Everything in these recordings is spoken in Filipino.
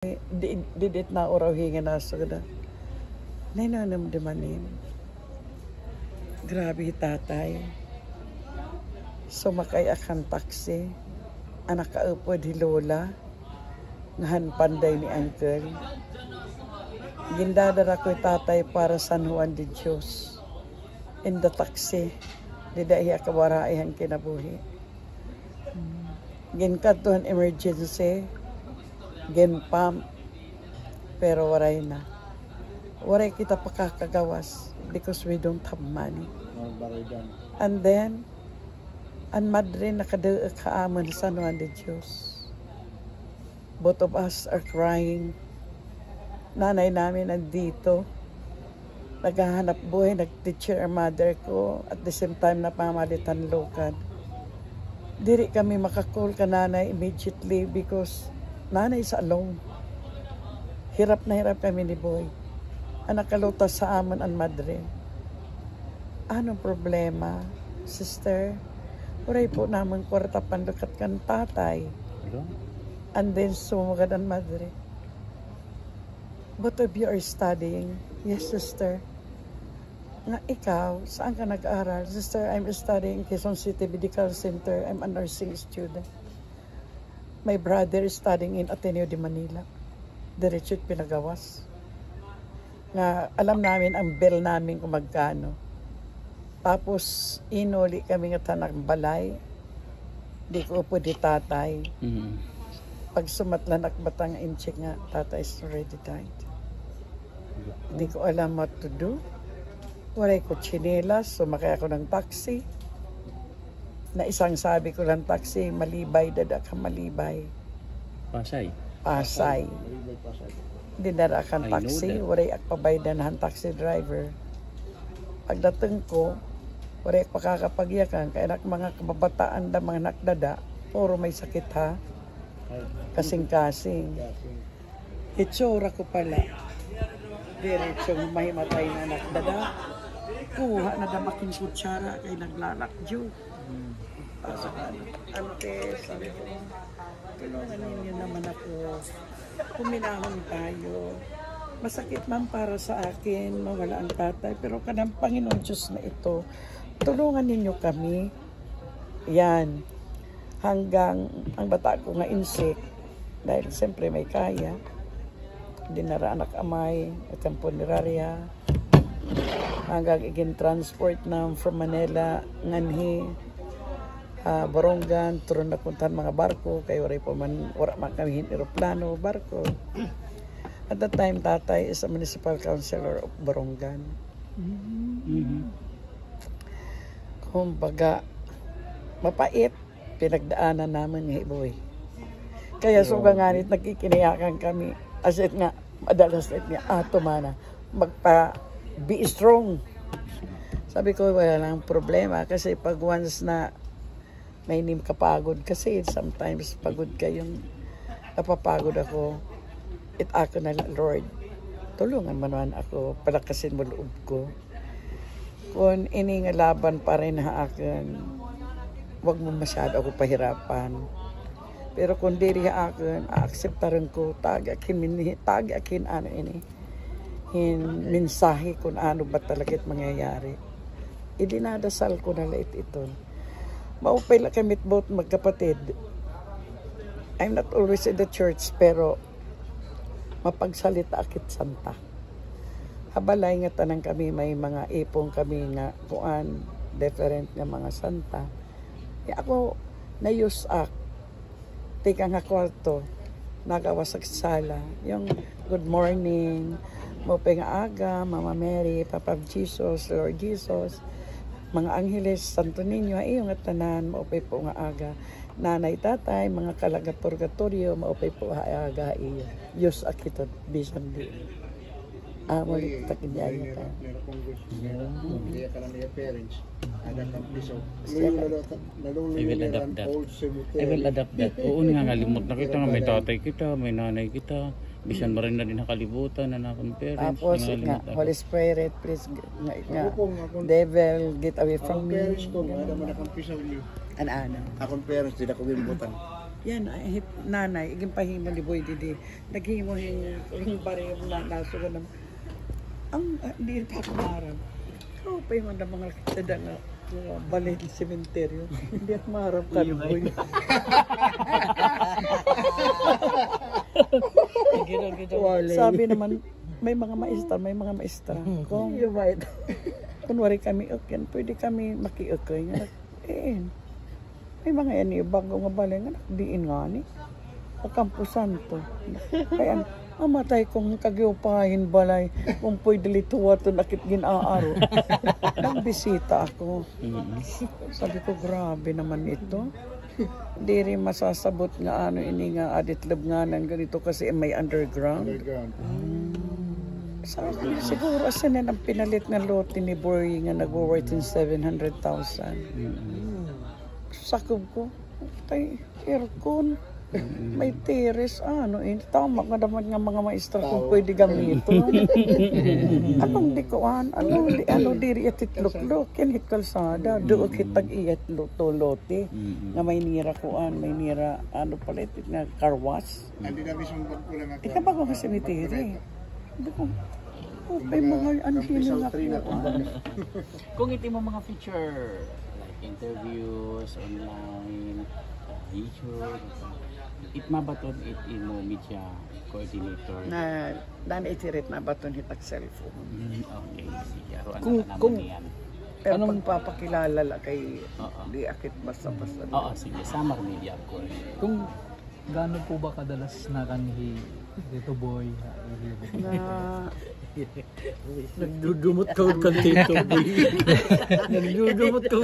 Didit na oraw hinga na so da. Nainanamdamanin. Grabe tatay. Sumakay akan taksi. Anak kaupod hi Lola. Ngahan panday ni Uncle. Gindadara ko'y tatay para San Juan de Dios. In the taxi. Didahiya kawaraihan kinabuhi. Ginkatuhan emergency. Ginpump. Pero waray na. Waray kita pakakagawas because we don't have money. And then, ang madre nakadaag kaaman sa San Juan de Dios. Both of us are crying. Nanay namin nandito. Naghahanap buhay, nag-teacher ang mother ko. At the same time, napamalitan lokan. Diri kami makakul ka nanay immediately because nanay sa alone. Hirap na hirap kami ni boy. Anak kalutas sa amon ang madre. Anong problema, sister? Uray po naman kwarta panlukat kan tatay. And then sumugad ang madre. Both of you are studying. Yes, sister. Nga ikaw, saan ka nag-aral? Sister, I'm studying Quezon City Medical Center. I'm a nursing student. My brother is studying in Ateneo de Manila. Diretso't pinagawas. Nga alam namin ang bill namin kung magkano. Tapos inuli kami nga tanang balay. Di ko upo di tatay. Pag sumatlan akbatang inchik nga, tatay is already died. Di ko alam what to do. Walay ko tsinelas, sumakay ako ng taxi. Na isang sabi ko lang taxi, malibay, dada ka malibay. Pasay? Pasay. Dinara kan taxi, walay akpabaydan ng taxi driver. Pagdating ko, walay pakakapagyakan, kaya mga kababataan da mga nakdada, puro may sakit ha. Kasing-kasing. Itsura ko pala. Diretsong mahimatay na nakdada. Kuha na damaking kutsara kay naglalakjo. Pasok na. Ante, sabi ko, tulungan ninyo naman ako. Kuminahon tayo. Masakit man para sa akin, mawala ang tatay. Pero kanang Panginoon Diyos na ito, tulungan ninyo kami. Yan. Hanggang ang bata ko nga insik. Dahil siyempre may kaya. Dinara anak amay, at ang punerarya. Hanggang igin-transport na from Manila, Nganhi, Barongan, turun na puntahan mga barko, kayo rin po man, wala makamihin aeroplano, barko. At that time, tatay is a municipal councilor of Barongan. Kumbaga, mapait, pinagdaanan namin ng hiboy. Kaya suganganit, nagkikinayakan kami. As it nga, madalas niya, tumana, be strong. Sabi ko, wala lang problema. Kasi pag once na may kapagod, kasi sometimes pagod kayong napapagod ako, ako na Lord, tulungan mo naman ako, palakasin mo loob ko. Kung iningalaban pa rin na akin, wag mo masyado ako pahirapan. Pero kung diri akin, akseptaran ko, tagakin ano ini. Mensahe kung ano ba talaga't mangyayari. Idinadasal ko na lait ito. Maupay lang kami both magkapatid. I'm not always in the church, pero mapagsalita akit santa. Habalay nga tanang kami, may mga ipong kami nga kuan, different nga mga santa. Ako, na-use tika nga kwarto, nagawasak sala. Yung good morning, maupay nga aga, Mama Mary, Papa Jesus, Lord Jesus, mga Angeles, Santo Niño, ayong nga tanan, maupay po nga aga. Nanay, tatay, mga kalaga purgatorio, maupay po aga iyo. Diyos akitot, bisan di. Muli kita kinyayo ka. I will adapt that. Oo nga ngalimot na kita nga may tatay kita, may nanay kita. Bisan mo rin na din nakalibutan na akong parents. Tapos nga, Holy Spirit, please, nga, devil, get away from me. Parents ko, ada man akong pisaw niyo. Ano? Akong parents, di na ko gilibutan. Yan, nanay, iging pahimo ni Boy Didi. Naghimo yung bari yung nasuga naman. Hindi pa ako marap. Ikaw pa yung mga kita na balay ng sementeryo. Hindi ako marap ka, Boy. Sabi naman, may mga maestra. Kung kunwari kami ukyan, pwede kami makiukay. May mga yan bago nga balay nga nakdiin nga ni. Kampo Santo. Kaya mamatay kong kagiupahin balay kung pwede lituwa to nakit ginaaro. Nang bisita ako. Sabi ko, grabe naman ito. Hindi rin masasabot nga ini nga aditlab nga ng ganito kasi may underground. Sabi, siguro asan yan ang pinalit ng lote ni Boy nga nag-worth in 700,000. Sakob ko, tay, aircon, may teres, tama ka naman nga mga maestra kung pwede gamiton. Anong dikuan, ano diri atitlok-lok, yan hit kalsada, doog hitag iyat lote, nga may nira kuan, may nira, pala ito nga karwas. Hindi na mismo pagkulang ako. Ika ba ko kasi may tiri? Hindi ko, may mga hili nga kuan. Kung iti mo mga feature, interviews, online, YouTube, mabaton imo media coordinator. Na itirit na baton hitag cellphone. Okay, sige. Kung pero anong papakilala la kay di akit basta-basta. Oo, sige. Samar media ko. Kung gaano po ba kadalas na kanhi dito Boy? Nagdudumot ka ka dito, Boy. Nagdudumot ka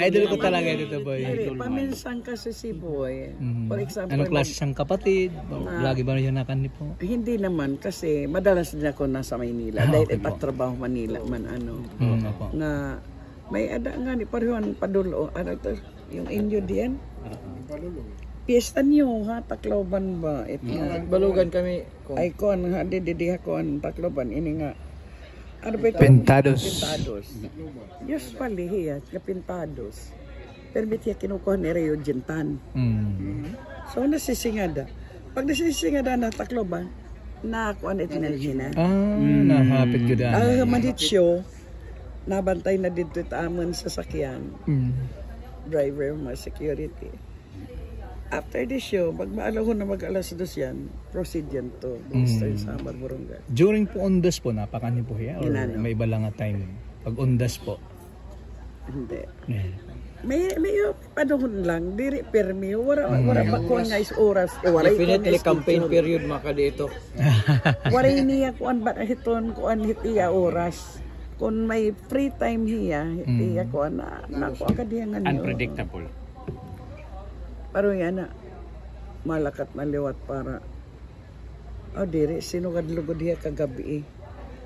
Idol ko talaga dito Boy. Paminsan kasi si Boy. For example, Anong klase siyang kapatid? Lagi ba niya nakanhi po? Hindi naman kasi madalas din ako nasa Maynila. Dahil ipagtrabaho Manila man na may ada nga ni parehan padulo. Yung inyo diyan? Piyesta niyo ha, Tacloban ba? Balugan kami. Ay kon ha, didiha kon Tacloban ini nga. Ano ba ito? Pintados. Yes pali hiya, Pintados. Permit hiya kinukuha ni Rio Jintan. So nasisingada. Pag nasisingada na Tacloban, nakuan ito na hina. Nahapit ko daan. Manhit show, nabantay na dito amon sa sakyan. Driver, mga security. After the show, pag maalahon na mag-alas 2 yan, proceed yan to Eastern Samar, Borongan. During po ondas po, napakani po hiya? Or may iba lang nga time? Pag ondas po? Hindi. May panahon lang, diri permi, wala pa ko nga is oras. Definitely campaign period maka dito. Wala niya kuan ba hiton kuan hitiya oras. Kung may free time hiya, hitiya kuan na ko akadiyangan niyo. Unpredictable. Pero yan na, malakat na liwat para, diri, sino kadlugod hiya kagabi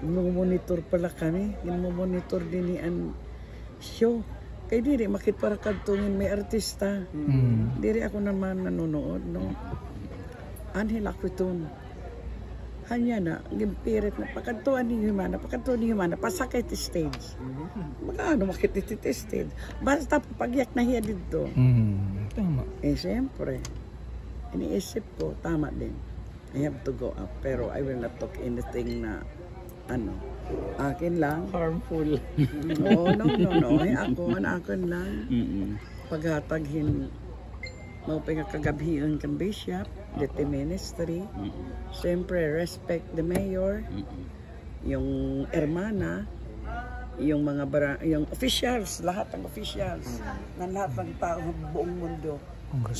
monitor pala kami, monitor din niyan show. Kay diri, makit para kadtungin may artista. Diri ako naman nanonood, no? Anhil ako itong, hanya na, gimpirit na, pakadtuan ni Humana, pasakay ti stage. Magkano makit ti stage? Basta pagyak na hiya dito. Tama. Siyempre, iniisip ko, tama din. I have to go up, pero I will not talk anything na, akin lang. Harmful. No. Ay, akin lang. Paghataghin, maupay nga kagabhiyon kang bishop, the ministry. Siyempre, respect the mayor, yung hermana, yung mga yung officials, lahat ng officials, na lahat ng tao ng buong mundo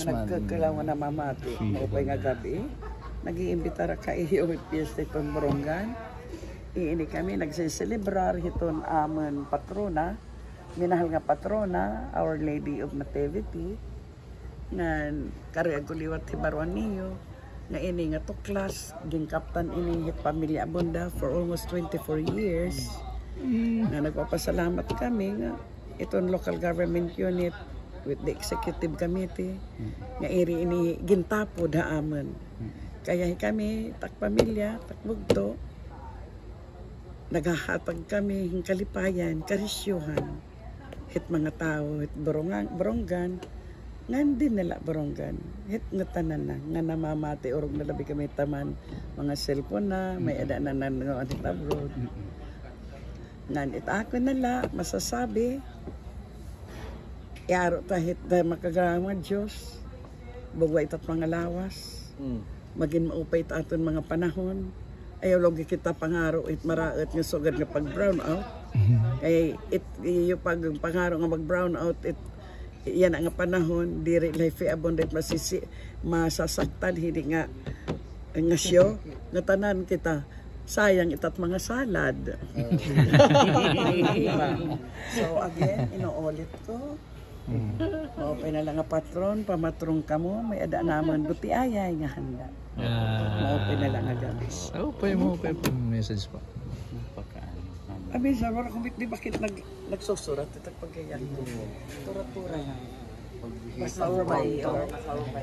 na nagkakailangan na mamati. Maupay nga gabi, nag-iimbitara ka iyo with Fiesta itong Borongan. Iini kami, nagsiselebrar hiton amon patrona, minahal nga patrona, Our Lady of Nativity, na kariaguliwat hibaruan niyo, nga ini nga tuklas, ging kaptan ini hit pamilya Abunda for almost 24 years. Na nagpapasalamat kami nga itong local government unit with the executive committee nga iri ini gintapod haaman. Kaya kami tak pamilya, tak mugto, naghahatag kami ng kalipayan, karisyuhan hit mga tao hit Borongan Nga din nila baronggan. Hit nga tanan na. Nga namamati orog na labi kami taman. Mga cellphone na. May ada na nga abroad. Nga ako nila masasabi. Iaro tahit na makagrama Diyos. Bugwa itat mga lawas. Maging maupay ta aton mga panahon. Ayaw logi kita pangaro it maraot nga sugad nga pag brown out. Kaya yung pag pangaro nga mag brown out it yan ang panahon diri life abundant masasaktan hindi nga siyo nga tanan kita sayang itat mga salad. So again inuulit ko okay na lang nga patron pamatrong kamo may ada naman buti ayay nga handa. Okay na lang nga gamis. Okay mo message pa. Abi sa wala kung di bakit nagsusurat ito pagkayan mo. Tura-tura lang. Basta may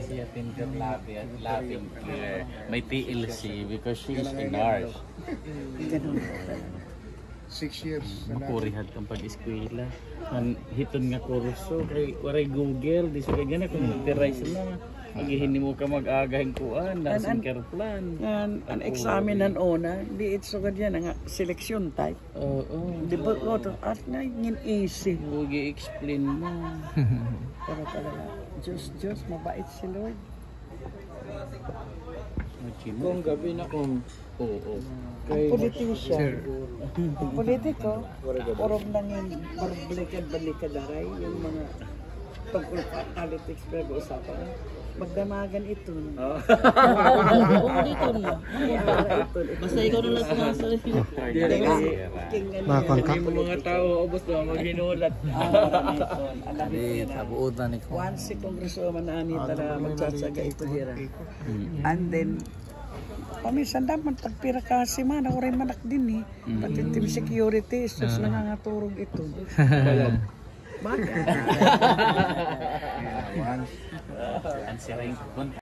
Siya Tinker laughing here. May TLC because she is in ours. ganun. 6 years. Makurihat kang pag-eskwela. Hiton nga kurso kay waray Google di sa kanya kung nagtirise na maghihinni mo ka mag-agahing kuan dasin care plan. An examinan ona di it sugad yan nga selection type. Di ba ko to at na ngin easy. Huwag i-explain mo. Pero talaga Diyos mabait si Lord. Kung gabi na kung Ang politisya, ang politiko, orong nangin barbalikan-balikaday yung mga tungkol politics pag-uusapan. Magdamagan ito. Oo, dito na. Basta ikaw na lang sumasalit. yung mga tao ubos na maghinulat. Tabuutan ni ko. Once si Congresswoman na Anita na magtsatsaga ito hira. And then, paminsan dapat pagpira kasi man, ako rin manak din eh. Pati team security, sus nangangaturog ito. Bakit? Ang sirain